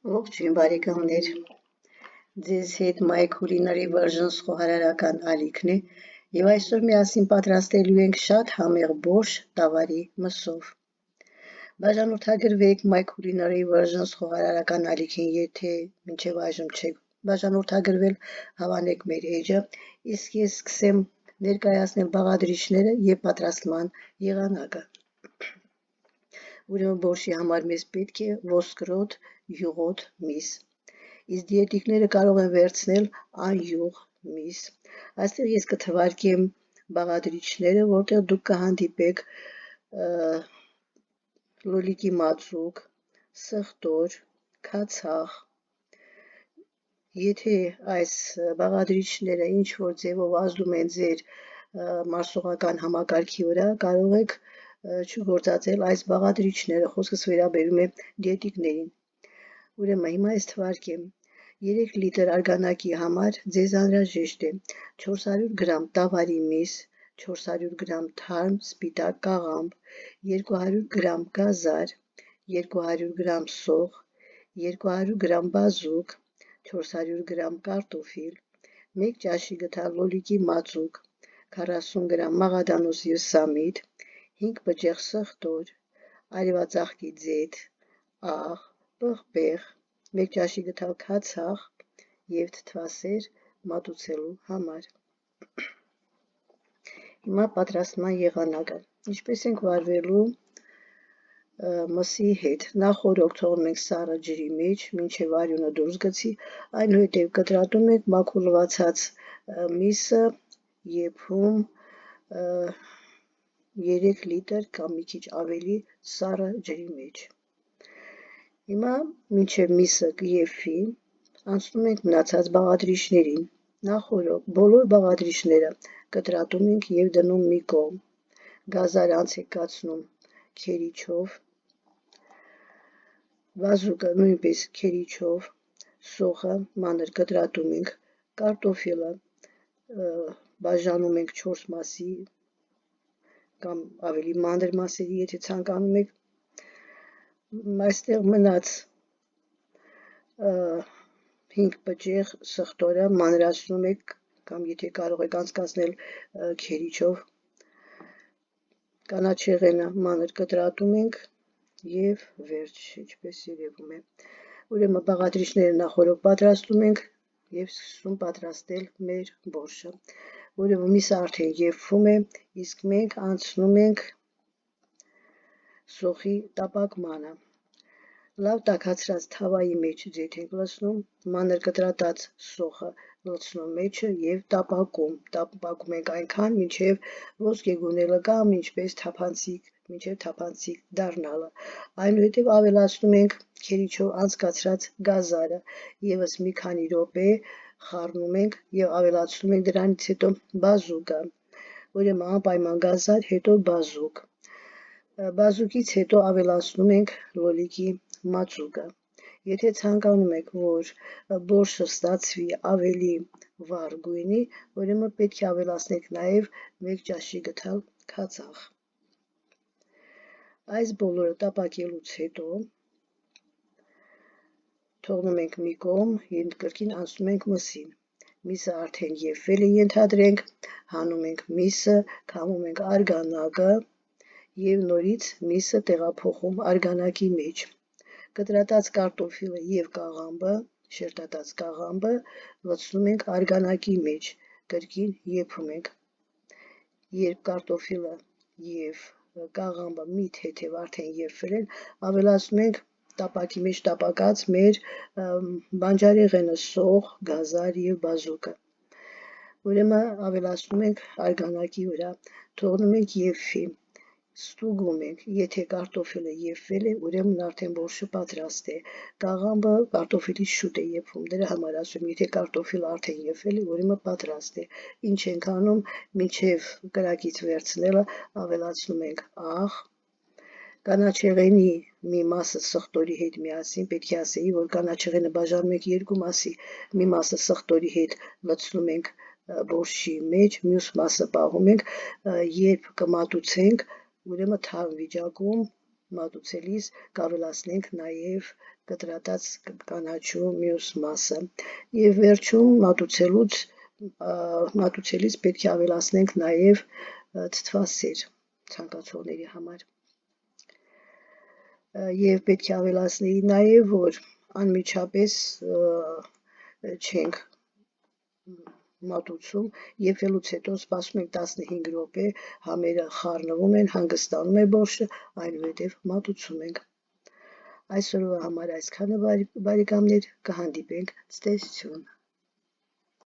Ողջույն բարեկամներ, ձեզ հետ My Culinary Versions խոհարարական ալիքն է եւ այսօր միասին պատրաստելու ենք շատ համեղ բորշ տավարի մսով։ Բաժանորդագրվեք My Culinary Versions խոհարարական ալիքին, եթե մինչև այժմ չեք բաժանորդագրվել, հավանեք մեր էջը, իսկ ես սկսեմ ներկայացնել բաղադրիչները եւ պատրաստման եղանակը։ Ուրեմն բորշի համար մեզ պետք է ոսկրոտ, յուղոտ միս, իսկ դիետիկները կարող են վերցնել անյուղ միս։ Այստեղ ես կթվարկեմ բաղադրիչները, որտեղ դուք կհանդիպեք լոլիկի մածուկ, սխտոր, քացախ։ Եթե այս բաղադրիչները ինչ-որ ձևով ազդում են ձեր մարսողական համակարգի վրա, կարող եք չգործածել այս բաղադրիչները, խոսքս վերաբերում է դիետիկներին։ Ուրեմն հիմա ես թվարկեմ 3 լիտր արգանակի համար ձեզ անհրաժեշտ է 400 գրամ տավարի միս, 400 գրամ թարմ սպիտակ կաղամբ, 200 գրամ գազար, 200 գրամ սող, 200 գրամ բազուկ, 400 գրամ կարտոֆիլ, 1 ճաշի գթալ լոլիկի մածուկ, 40 գրամ մաղադանոց եւ սամիտ, 5 բջեղ սխտոր, արևածաղկի ձեթ, աղ, պղպեղ, 1 ճաշի գթալ քացախ եւ թթվասեր մատուցելու համար։ Հիմա պատրաստման եղանակը։ Ինչպես ենք վարվելու մսի հետ։ Նախորդ թողնում ենք սառը ջրի մեջ, մինչև արյունը դուրս գցի, այնուհետև կտրատում ենք մաքուր լվացած միսը, եփում 3 լիտր կամ մի քիչ ավելի սառը ջրի մեջ։ Հիմա մինչև միսը կեփվի, անցնում ենք մնացած բաղադրիչներին։ Նախորդ բոլոր բաղադրիչները կտրատում ենք եւ դնում մի կողմ։ Գազարը անց ենք կացնում քերիչով, բազուկը նույնպես քերիչով, սոխը մանր կտրատում ենք, կարտոֆիլը բաժանում ենք 4 մասի կամ ավելի մանր մասերի, եթե ցանկանում եք։ Այստեղ մնաց 5 բջեղ սխտորը մանրացնում եք կամ եթե կարող եք անցկացնել քերիչով, կանաչեղենը մանր կտրատում ենք եւ վերջ, ինչպես երևում է։ Ուրեմն բաղադրիչները նախորդ պատրաստում ենք եւ սկսում պատրաստել մեր բորշը։ Ուրեմն միսը արդեն եփվում է, իսկ մենք անցնում ենք սոխի տապակմանը։ Լավ տաքացրած թավայի մեջ ձեթ ենք լցնում, մանր կտրատած սոխը լցնում մեջը եւ տապակում ենք այնքան, մինչեւ ոսկեգունելը կամ ինչպես թափանցիկ դառնալը։ Այնուհետև ավելացնում ենք քերիչով անցկացրած գազարը, եւս մի քանի րոպե խառնում ենք եւ ավելացնում ենք դրանից հետո բազուկը։ Ուրեմն անպայման գազար, հետո բազուկ։ Բազուկից հետո ավելացնում ենք լոլիկի մածուկը։ Եթե ցանկանում եք, որ բորշը ստացվի ավելի վառ գույնի, ուրեմն պետք է ավելացնեք նաեւ 1 ճաշի գթալ քացախ։ Այս բոլորը տապակելուց հետո թողնում ենք մի կողմ եւ կրկին անցնում ենք մսին։ Միսը արդեն եփվել է, ենթադրենք, հանում ենք միսը, քամում ենք արգանակը եւ նորից միսը տեղափոխում արգանակի մեջ։ Կտրատած կարտոֆիլը եւ կաղամբը, շերտատած կաղամբը լցնում ենք արգանակի մեջ, կրկին եփում ենք։ Երբ կարտոֆիլը եւ կաղամբը մի թեթև արդեն եփվել են, ավելացնում ենք տապակի մեջ տապակած մեր բանջարեղենը, սող, գազար եւ բազուկը։ Ուրեմն ավելացնում ենք արգանակի վրա, թողնում ենք եփվի, ստուգում ենք, եթե կարտոֆիլը եփվել է, ուրեմն արդեն բորշը պատրաստ է։ Կաղամբը կարտոֆիլից շուտ է եփվում, դրա համար ասում, եթե կարտոֆիլը արդեն եփվել է, ուրեմն պատրաստ է։ Ինչ ենք անում, մինչև կրակից վերցնելը ավելացնում ենք աղ, կանաչեղենի մի մասը սխտորի հետ միասին, պետք է ասեի, որ կանաչեղենը բաժանում ենք 2 մասի, մի մասը սխտորի հետ լցնում ենք բորշի մեջ, մյուս մասը պահում ենք, երբ կմատուցենք, ուրեմն թարմ վիճակում մատուցելիս կավելացնենք նաև կտրատած կանաչու մյուս մասը եւ վերջում մատուցելիս պետք է ավելացնենք նաև թթվասեր ցանկացողների համար եւ պետք է ավելացնեի նաև որ անմիջապես չենք մատուցում եւ ելուց հետո սպասում ենք 15 րոպե համերը խառնվում են հանգստանում է բորշը այնուհետեւ մատուցում ենք այսօրվա համար այսքանը բարեկամներ կհանդիպենք ցտեսություն